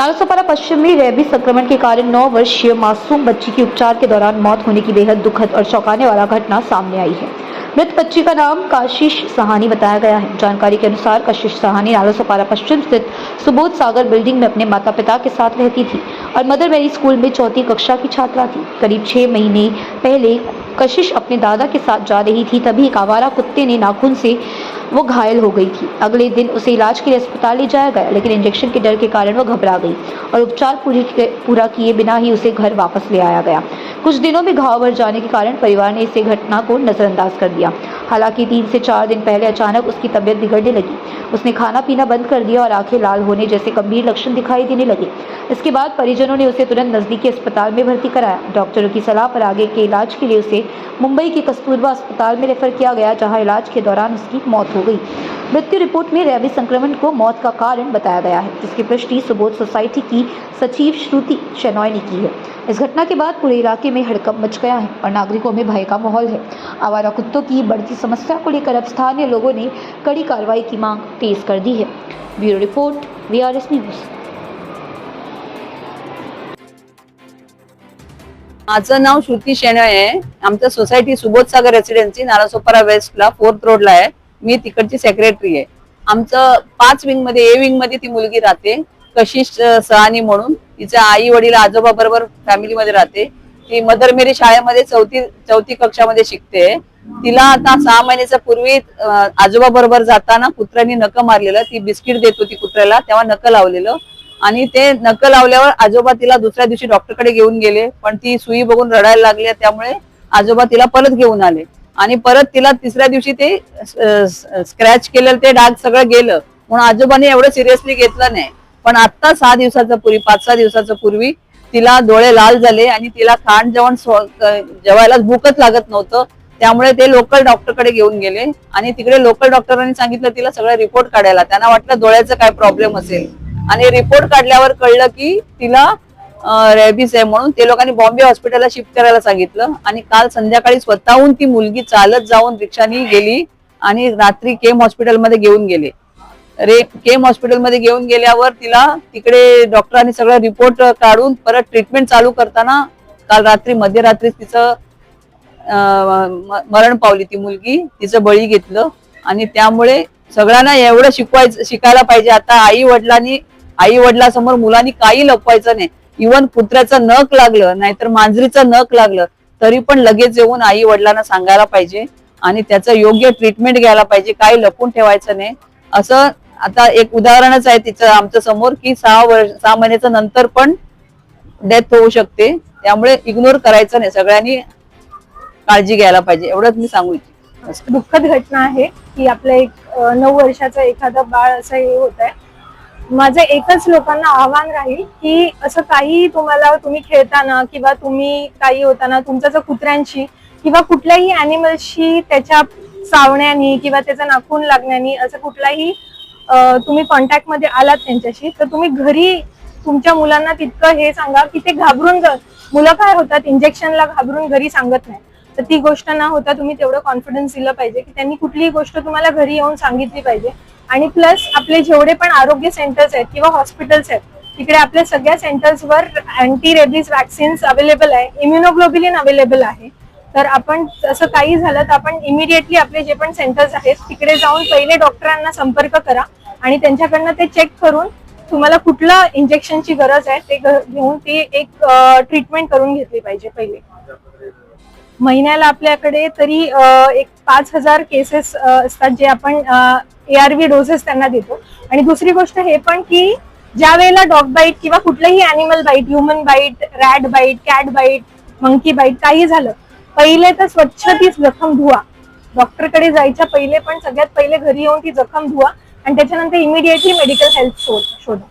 नालासोपारा पश्चिम में रेबीज संक्रमण के कारण 9 वर्षीय मासूम बच्ची की उपचार के दौरान मौत होने की बेहद दुखद और चौंकाने वाला घटना सामने आई है। मृत बच्ची का नाम कशिश सहानी बताया गया है। जानकारी के अनुसार कशिश सहानी नालासोपारा पश्चिम स्थित सुबोध सागर बिल्डिंग में अपने माता पिता के साथ रहती थी और मदर मेरी स्कूल में 4वीं कक्षा की छात्रा थी। करीब 6 महीने पहले कशिश अपने दादा के साथ जा रही थी, तभी एक आवारा कुत्ते ने नाखून से वो घायल हो गई थी। अगले दिन उसे इलाज के लिए अस्पताल ले जाया गया, लेकिन इंजेक्शन के डर के कारण वो घबरा गई और उपचार पूरा किए बिना ही उसे घर वापस ले आया गया। कुछ दिनों में घाव भर जाने के कारण परिवार ने इसे घटना को नजरअंदाज कर दिया। हालांकि 3 से 4 दिन पहले अचानक उसकी तबीयत बिगड़ने लगी। उसने खाना पीना बंद कर दिया और आंखें लाल होने जैसे गंभीर लक्षण दिखाई देने लगे। इसके बाद परिजनों ने उसे तुरंत नजदीकी अस्पताल में भर्ती कराया। डॉक्टरों की सलाह पर आगे के इलाज के लिए उसे मुंबई के कस्तूरबा अस्पताल में रेफर किया गया, जहां इलाज के दौरान उसकी मौत हो गई। मृत्यु रिपोर्ट में रेबीज संक्रमण को मौत का कारण बताया गया है, जिसकी पुष्टि सुबोध सोसाइटी की सचिव श्रुति शेनॉय ने की है। इस घटना के बाद पूरे इलाके में हड़कंप मच गया है और नागरिकों में भय का माहौल है। आवारा कुत्तों की बढ़ती समस्या को लेकर अब स्थानीय लोगों ने कड़ी कार्रवाई की मांग तेज कर दी है। Bureau report, VRS news. माझं नाव श्रुती शेणय आहे। आमचं सोसायटी सुबोध सागर रेसिडेन्सी नालासोपारा वेस्टला 4th रोडला आहे। मी तिकडची सेक्रेटरी आहे। आमचं 5 विंग मध्ये ए विंग मध्ये ती मुलगी राहते, कशिश सहानी म्हणून। तिच्या आई वडील आजोबा बरोबर फॅमिली मध्ये राहते। ती मदर मेरी शाळेमध्ये 4थी कक्षामध्ये शिकते। तिला आता 6 महिन्याच्या पूर्वी आजोबा बरोबर जाताना कुत्र्याने नख मारलेलं। ती बिस्किट देत होती कुत्र्याला, तेव्हा नख लावलेलं आणि ते नख लावल्यावर आजोबा तिला दुसऱ्या दिवशी डॉक्टरकडे घेऊन गेले, पण ती सुई बघून रडायला लागली। त्यामुळे आजोबा तिला परत घेऊन आले आणि परत तिला तिसऱ्या दिवशी ते स्क्रॅच केलेलं ते डाग सगळं गेलं, म्हणून आजोबाने एवढं सिरियसली घेतलं नाही। पण आता 6 दिवसाच्या पूर्वी 5-6 दिवसाच्या पूर्वी तिला डोळे लाल झाले आणि तिला खाण जेवण जेवायला भूकच लागत नव्हतं। त्यामुळे ते लोकल डॉक्टरकडे घेऊन गेले आणि तिकडे लोकल डॉक्टरांनी सांगितलं तिला सगळं रिपोर्ट काढायला। त्यांना वाटलं डोळ्याचं काय प्रॉब्लेम असेल आणि रिपोर्ट काढल्यावर कळलं की तिला रेबीज आहे, म्हणून ते लोकांनी बॉम्बे हॉस्पिटलला शिफ्ट करायला सांगितलं। आणि काल संध्याकाळी स्वतःहून ती मुलगी चालत जाऊन रिक्षाने गेली आणि रात्री केम हॉस्पिटलमध्ये घेऊन गेले। केम हॉस्पिटलमध्ये घेऊन गेल्यावर तिला तिकडे डॉक्टरांनी सगळं रिपोर्ट काढून परत ट्रीटमेंट चालू करताना काल रात्री मध्यरात्री तिचं मरण पावली ती मुलगी। तिचं बळी घेतलं आणि त्यामुळे सगळ्यांना एवढं शिकायला पाहिजे आता आई वडिलांसमोर मुलांनी काही लपवायचं नाही। इवन कुत्र्याचं नख लागलं नाहीतर मांजरीचं नख लागलं तरी पण लगेच येऊन आई वडिलांना सांगायला पाहिजे आणि त्याचं योग्य ट्रीटमेंट घ्यायला पाहिजे, काही लपून ठेवायचं नाही। असं आता एक उदाहरणच आहे तिचं आमच्या समोर की 6 महिन्याच्या नंतर पण डेथ होऊ शकते। त्यामुळे इग्नोर करायचं नाही, सगळ्यांनी काळजी घ्यायला पाहिजे, एवढंच मी सांगू इच्छिते। दुःखद घटना आहे की आपलं एक 9 वर्षाचं एखादं बाळ असं हे होत आहे। माझं एकच लोकांना आव्हान राहील की असं काही तुम्ही खेळताना किंवा तुम्ही काही होताना तुमच्या कुत्र्यांशी किंवा कुठल्याही ॲनिमल्सशी त्याच्या चावण्यानी किंवा त्याचा नाखून लागण्यानी असं कुठलाही तुम्ही कॉन्टॅक्ट मध्ये आलात त्यांच्याशी, तर तुम्ही घरी तुमच्या मुलांना तितकं हे सांगा की ते घाबरून मुलं काय होतात इंजेक्शनला घाबरून घरी सांगत नाही, तर ती गोष्ट न होता तुम्ही तेवढं कॉन्फिडन्स दिलं पाहिजे की त्यांनी कुठलीही गोष्ट तुम्हाला घरी येऊन सांगितली पाहिजे। आणि प्लस आपले जेवढे पण आरोग्य सेंटर्स आहेत किंवा हॉस्पिटल्स आहेत तिकडे आपल्या सगळ्या सेंटर्सवर अँटी रेबीज वॅक्सिन्स अवेलेबल आहे, इम्युनोग्लोबिलिन अवेलेबल आहे। तर आपण असं काही झालं तर आपण इमिडिएटली आपले जे पण सेंटर्स आहेत तिकडे जाऊन पहिले डॉक्टरांना संपर्क करा आणि त्यांच्याकडनं ते चेक करून तुम्हाला कुठलं इंजेक्शनची गरज आहे ते घेऊन ती एक ट्रीटमेंट करून घेतली पाहिजे। पहिले महिन्याला आपल्याकडे तरी एक 5000 केसेस असतात जे आपण ARV डोसेस त्यांना देतो। आणि दुसरी गोष्ट हे पण की ज्या वेळेला डॉग बाईट किंवा कुठलंही animal bite, human bite, rat bite, cat bite, monkey bite काही झालं, पहिले तर स्वच्छ ती जखम धुवा। डॉक्टरकडे जायच्या पहिले पण सगळ्यात पहिले घरी येऊन ती जखम धुवा आणि त्याच्यानंतर इमिडिएटली मेडिकल हेल्प शोधा।